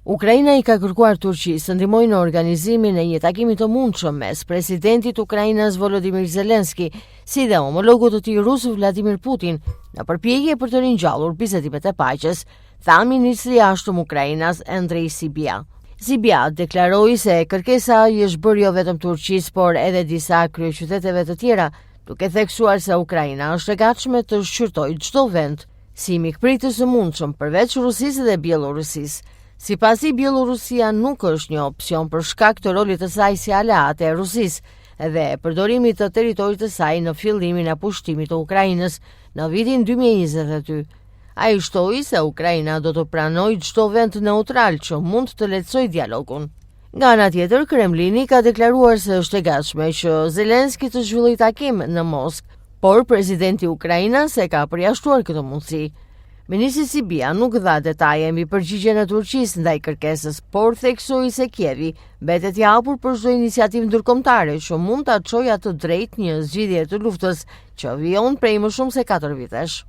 Ukraina i ka kërkuar Turqisë të ndihmojë në organizimin e një takimi të mundshëm mes presidentit Ukrainës Volodymyr Zelensky si dhe homologut të tij rus Vladimir Putin në përpjekje për të ringjallur bisedimet e paqes, tha ministri i jashtëm Ukrainas Andrei Sybiha. Sybiha deklaroi se kërkesa i është bërë jo vetëm Turqisë, por edhe disa kryeqyteteve të tjera, duke theksuar se Ukraina është e gatshme të shqyrtojë çdo vend si mikpritës së mundshëm përveç Rusisë dhe Bielorusisë. Sipasi Bielorusia nuk është një opsion për shkak të rolit të saj si aleate e Rusisë dhe përdorimit të territorit të saj në fillimin e pushtimit të Ukrainës në vitin 2022. Ai shtoi se Ukraina do të pranojë çdo vend neutral që mund të lehtësojë dialogun. Nga ana tjetër, Kremlini ka deklaruar se është e gatshme që Zelensky të zhvillojë takim në Moskë, por presidenti i Ukrainës e ka përjashtuar këtë mundësi. Ministri Sybiha nuk dha detaje mbi përgjigjen e Turqisë ndaj kërkesës, por theksoi se Kievi mbetet i hapur për çdo iniciativë ndërkombëtare që mund ta çojë atë drejt një zgjidhje të luftës që vijon prej më shumë se 4 vitesh.